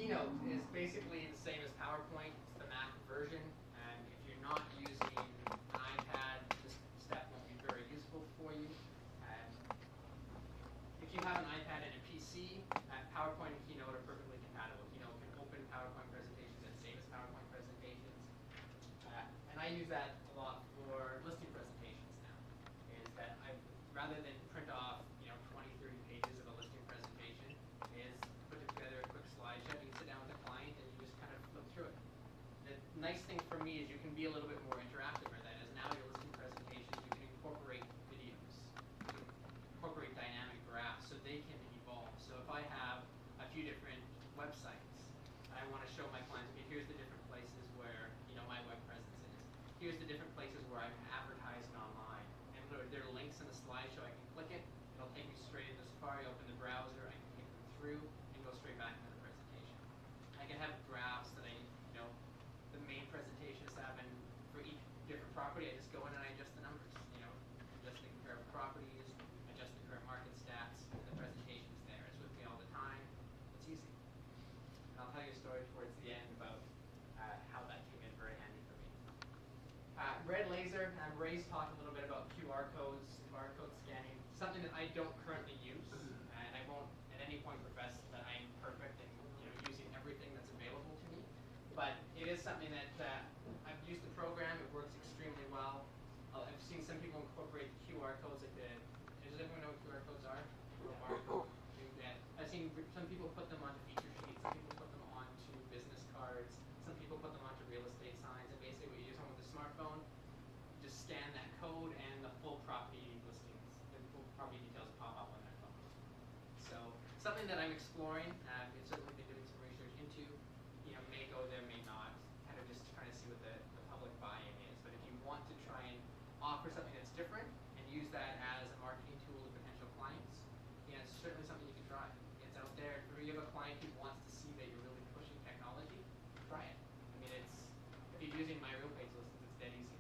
Keynote is basically the same as PowerPoint. It's the Mac version, and if you're not using an iPad, this step won't be very useful for you. If you have an iPad and a PC, PowerPoint and Keynote are perfectly compatible. Keynote can open PowerPoint presentations and save as PowerPoint presentations. And I use that a lot for listing presentations now. Is that rather than print off 20, 30 pages of a listing presentation, is put together a quick slideshow. You can sit down with a client and you just kind of flip through it. The nice thing for me is you can be a little bit more interactive with that. As now your listing presentations, you can incorporate videos, you can incorporate dynamic graphs, so they can evolve. So if I have a few different websites, I want to show my clients, okay, here's the different places where my web presence is. Here's the different places where I'm advertising online. And there are links in the slideshow. I can click it. It'll take me straight into Safari, open the browser. I can take them through and go straight back into the presentation. I can have graphs that the main presentation is having for each different property. I just go in and I adjust the numbers. Adjust the comparative properties, adjust the current market stats, and the presentation is there. It's with me all the time. It's easy. And I'll tell you a story towards the end about how that came in very handy for me. Red laser, Ray's talked a little bit about QR codes, barcode scanning, something that I don't currently use, and I won't at any point profess that I'm perfect in using everything that's available to me. But it is something that I've used the program. It works extremely well. I've seen some people incorporate QR codes. Does everyone know what QR codes are? I've seen some people put them onto feature sheets. Some people put them onto business cards. Some people put them onto real estate signs. And basically, what you use with a smartphone, just scan that code, and the full property listings, the full property details pop up on their phone. So something that I'm exploring. It's certainly been doing some research into. May go there, may not. Kind of just trying to see what the public buy-in is. But if you want to try and offer something that's different and use that as a marketing tool to potential clients, it's certainly something you can try. It's out there. If you have a client who wants to see that you're really pushing technology, try it. I mean, if you're using my real page listings, it's dead easy.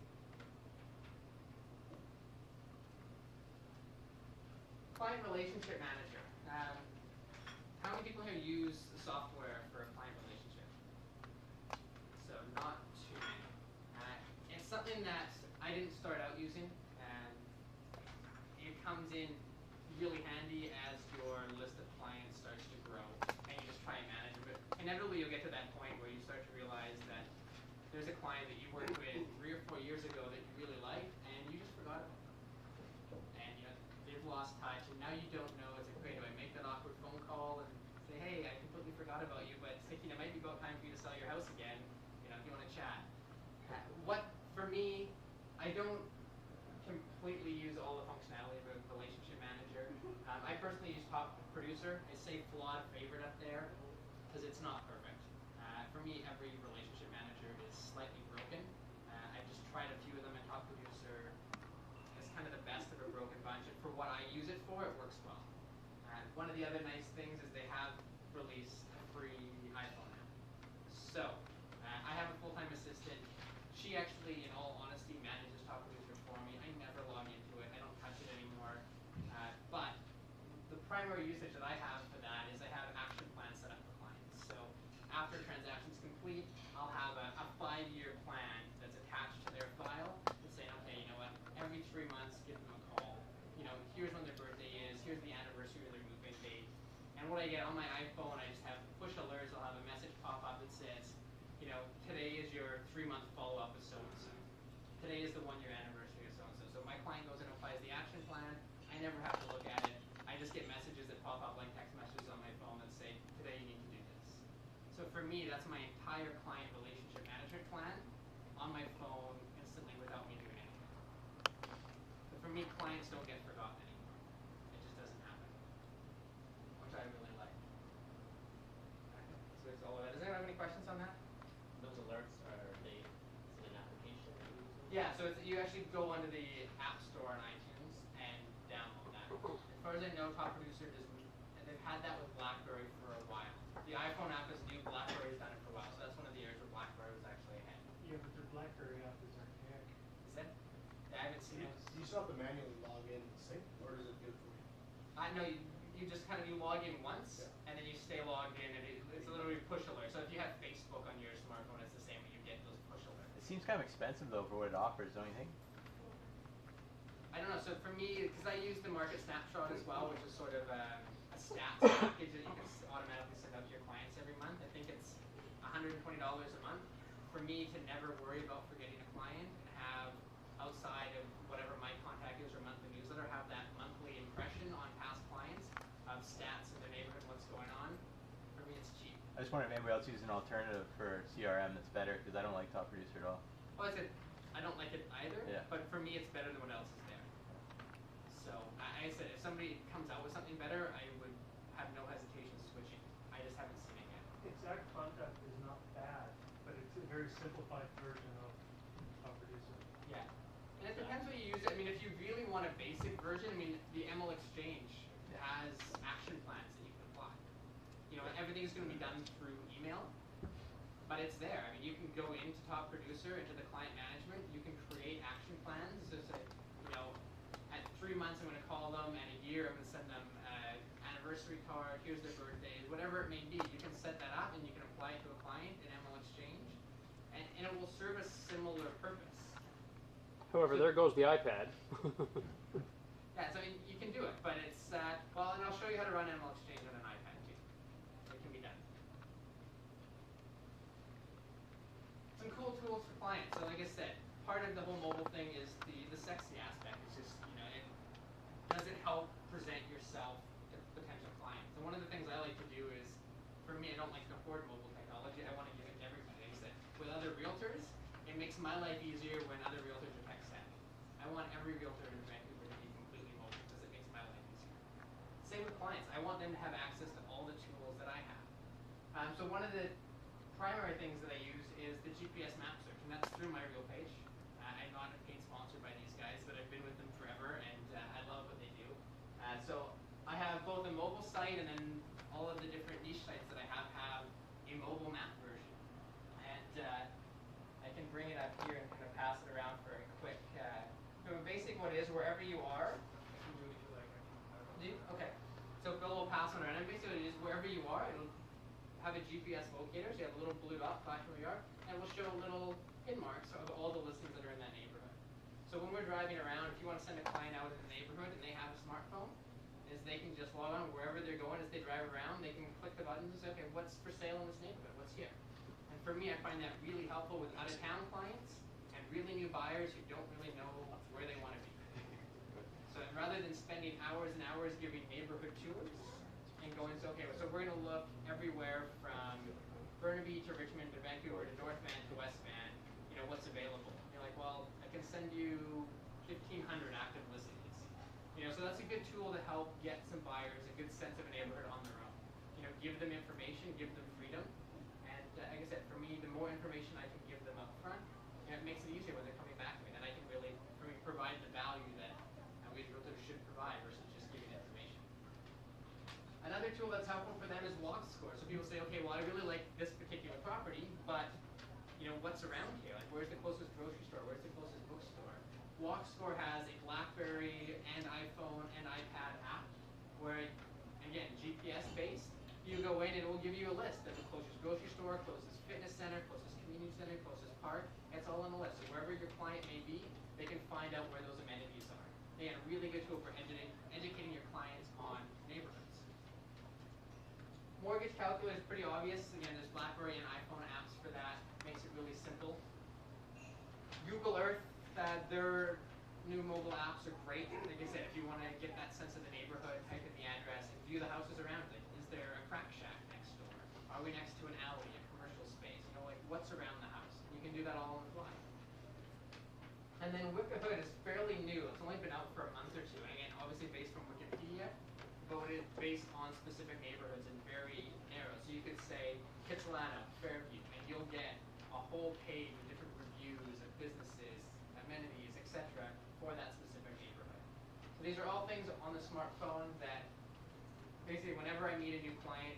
Client relationship manager. How many people here use the software for a client relationship? So not too many. It's something that I didn't start out using, and it comes in really handy as your list of clients starts to grow, and you just try and manage it. But inevitably, you'll get to that point where you start to realize that there's a client that you worked with 3 or 4 years ago that you really liked, and you just forgot about them. And they've lost touch, and now you don't know. It's like, okay, do I make that awkward phone call and say, hey, I completely forgot about you, but it's thinking it might be about time for you to sell your house again. If you want to chat. For me, I don't completely use all the functionality of a relationship manager. I personally use Top Producer. I say flawed favorite up there because it's not perfect. For me, every relationship manager is slightly broken. I've just tried a few of them, and Top Producer is kind of the best of a broken bunch. And for what I use it for, it works well. One of the other nice things is they have released a free iPhone app. So I have a full-time assistant. She actually, in all honesty, manages Top Producer for me. I never log into it. I don't touch it anymore. But the primary usage that I have for that is I have action plans set up for clients. So after transaction's complete, I'll have a 5-year plan that's attached to their file and saying, okay, you know what, every 3 months, give them a call. Here's when their birthday is. Here's the anniversary of their move-in date. And what I get on my iPhone, I just have push alerts. I'll have a message pop up that says, today is your 3-month follow-up with so-and-so. Today is the 1-year anniversary of so-and-so. So my client goes and applies the action plan. I never have to look at it. I just get messages that pop up like text messages on my phone that say, today you need to do this. So for me, that's my entire client relationship management plan on my phone instantly without me doing anything. But for me, clients don't get forgotten anymore. It just doesn't happen, which I really like. So it's all of that. Does anyone have any questions on that? Those alerts, is it an application that you use? Yeah, so you actually go onto the App Store on iTunes and download that. As far as I know, Top Producer they've had that with BlackBerry for a while. The iPhone app is new, BlackBerry's done it for a while, so that's one of the areas where BlackBerry was actually ahead. Yeah, but the BlackBerry app is archaic. Is it? I haven't seen it. Do you still have to manually log in and sync, or does it do it for you? No, you just you log in once, and then you stay logged in, and it's literally push alerts. you have Facebook on your smartphone, it's the same when you get those push alerts. It seems kind of expensive though for what it offers, don't you think? I don't know, so for me, because I use the market snapshot as well, which is sort of a stats package that you can automatically send out to your clients every month. I think it's $120 a month. For me to never worry about forgetting a client and have, outside of whatever my contact is or monthly newsletter, have that monthly impression on past clients of stats in their neighborhood, what's going on, for me it's cheap. I just wonder if anybody else uses an alternative for CRM that's better, because I don't like Top Producer at all. Well, I said, I don't like it either, Yeah. but for me it's better than what else is there. So, I said, if somebody comes out with something better, I would have no hesitation switching. I just haven't seen it yet. Exact contact is not bad, but it's a very simplified version of Producer. Yeah. And it depends what you use it. I mean, if you really want a basic version, I mean, the ML Exchange has action plans that you can apply. You know, everything's going to be done through email, but it's there. I mean, you can go into Top Producer, into the client management, you can create action plans. So say, you know, at 3 months I'm going to call them, at a year I'm going to send them an anniversary card, here's their birthdays, whatever it may be. You can set that up and you can apply it to a client in ML Exchange, and it will serve a similar purpose. However, there goes the iPad. Yeah, so I mean, you can do it, but it's, well, and I'll show you how to run ML Exchange on an iPad too. It can be done. Some cool tools for clients. So like I said, part of the whole mobile thing is the sexy aspect. It's just, you know, does it help present yourself to potential clients? And one of the things I like to do is, for me, I don't like to hoard mobile technology. I want to give it to everybody. Like I said, with other realtors, it makes my life easier when other realtors are tech savvy. I want every realtor in Vancouver to be completely mobile because it makes my life easier. Same with clients. I want them to have access to all the tools that I have. So one of the primary things that I use is the GPS map search, and that's through my real page. I'm not a paid sponsor by these guys, but I've been with them forever, and I love what they do. So I have both a mobile site and then all of the different niche sites that I have a mobile map version. And I can bring it up here and kind of pass it around for a quick, so basic what it is, wherever you are. Okay. So Bill will pass on around. And basically it is wherever you are, it'll have a GPS locator, so you have a little blue dot flashing where you are, and we'll show little pin marks of all the listings that are in that neighborhood. So when we're driving around, if you want to send a client out in the neighborhood and they have a smartphone, is they can just log on wherever they're going as they drive around, they can click the buttons and say, okay, what's for sale in this neighborhood? What's here? And for me, I find that really helpful with out-of-town clients and really new buyers who don't really know where they want to be. So rather than spending hours and hours giving neighborhood tours and going, so okay, so we're going to look everywhere from Burnaby to Richmond to Vancouver to North Van to West Van, you know, what's available? You're like, well, I can send you 1,500 active listings. You know, so that's a good tool to help get some buyers a good sense of a neighborhood on their own. You know, give them information, give them freedom, and like I said, for me, the more information I can give them up front, you know, it makes it easier when they're coming back to me. Then I can really, for me, provide the value that we realtors should provide versus just giving information. Another tool that's helpful for them is walk score. So people say, okay, well, I really like this particular property, but you know, what's around here? Like, where's the closest grocery store? Where's the closest bookstore? WalkScore has a BlackBerry and iPhone and iPad app where, again, GPS based. You go in and it will give you a list of the closest grocery store, closest fitness center, closest community center, closest park. It's all on the list. So wherever your client may be, they can find out where those amenities are. Again, a really good tool for educating your clients on neighborhoods. Mortgage calculator is pretty obvious. Again, there's BlackBerry and iPhone apps for that. Makes it really simple. Google Earth, their new mobile apps are great. Like I said, if you want to get that sense of the neighborhood, type in the address and view the houses around it. Is there a crack shack next door? Are we next to an alley, a commercial space? You know, like what's around the house? You can do that all on the fly. And then Wikihood is fairly new. It's only been out for a month or two. And again, obviously based from Wikipedia, but it is based on specific neighborhoods and very narrow. So you could say Kitsilano, Fairview, and you'll get a whole page of different reviews of businesses, amenities, etc. for that specific neighborhood. So these are all things on the smartphone that basically whenever I meet a new client,